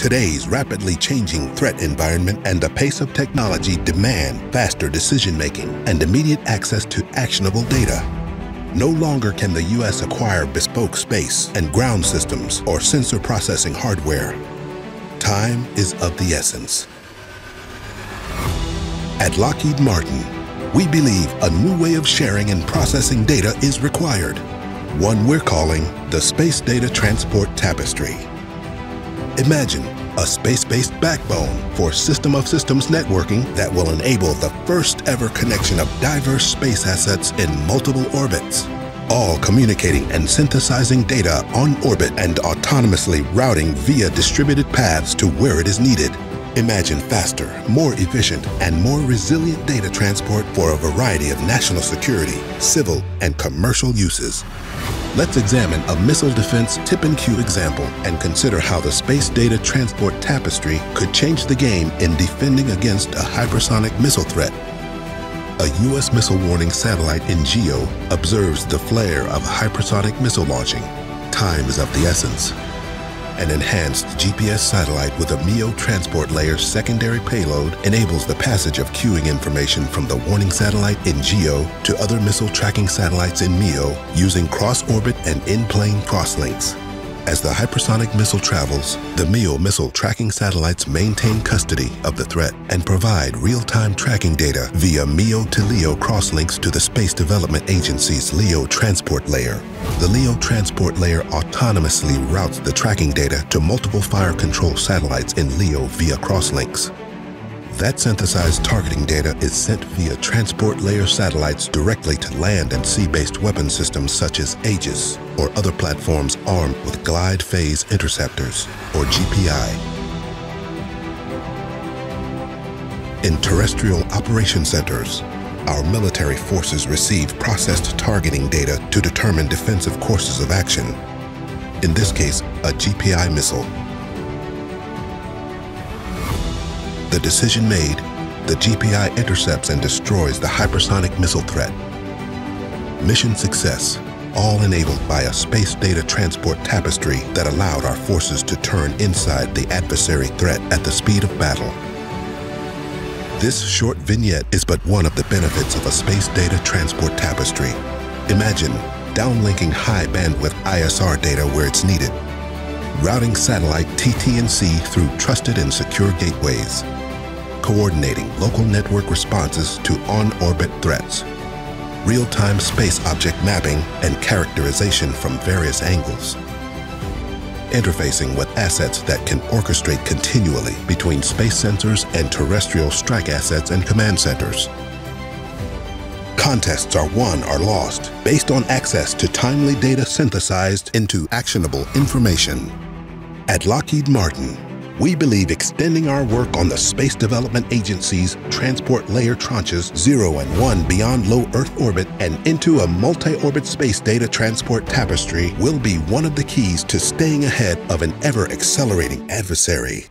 Today's rapidly changing threat environment and the pace of technology demand faster decision-making and immediate access to actionable data. No longer can the U.S. acquire bespoke space and ground systems or sensor processing hardware. Time is of the essence. At Lockheed Martin, we believe a new way of sharing and processing data is required, one we're calling the Space Data Transport Tapestry. Imagine a space-based backbone for System of Systems networking that will enable the first-ever connection of diverse space assets in multiple orbits, all communicating and synthesizing data on orbit and autonomously routing via distributed paths to where it is needed. Imagine faster, more efficient, and more resilient data transport for a variety of national security, civil, and commercial uses. Let's examine a missile defense tip-and-cue example and consider how the Space Data Transport Tapestry could change the game in defending against a hypersonic missile threat. A U.S. missile warning satellite in GEO observes the flare of hypersonic missile launching. Time is of the essence. An enhanced GPS satellite with a MEO transport layer secondary payload enables the passage of cueing information from the warning satellite in GEO to other missile tracking satellites in MEO using cross-orbit and in-plane crosslinks. As the hypersonic missile travels, the MEO missile tracking satellites maintain custody of the threat and provide real-time tracking data via MEO to LEO crosslinks to the Space Development Agency's LEO transport layer. The LEO transport layer autonomously routes the tracking data to multiple fire control satellites in LEO via crosslinks. That synthesized targeting data is sent via transport layer satellites directly to land and sea-based weapon systems such as Aegis or other platforms armed with Glide Phase Interceptors, or GPI. In terrestrial operation centers, our military forces receive processed targeting data to determine defensive courses of action. In this case, a GPI missile. The decision made, the GPI intercepts and destroys the hypersonic missile threat. Mission success, all enabled by a space data transport tapestry that allowed our forces to turn inside the adversary threat at the speed of battle. This short vignette is but one of the benefits of a space data transport tapestry. Imagine downlinking high bandwidth ISR data where it's needed, routing satellite TT&C through trusted and secure gateways, coordinating local network responses to on-orbit threats, real-time space object mapping and characterization from various angles, interfacing with assets that can orchestrate continually between space sensors and terrestrial strike assets and command centers. Contests are won or lost based on access to timely data synthesized into actionable information. At Lockheed Martin, we believe extending our work on the Space Development Agency's transport layer tranches 0 and 1 beyond low Earth orbit and into a multi-orbit space data transport tapestry will be one of the keys to staying ahead of an ever-accelerating adversary.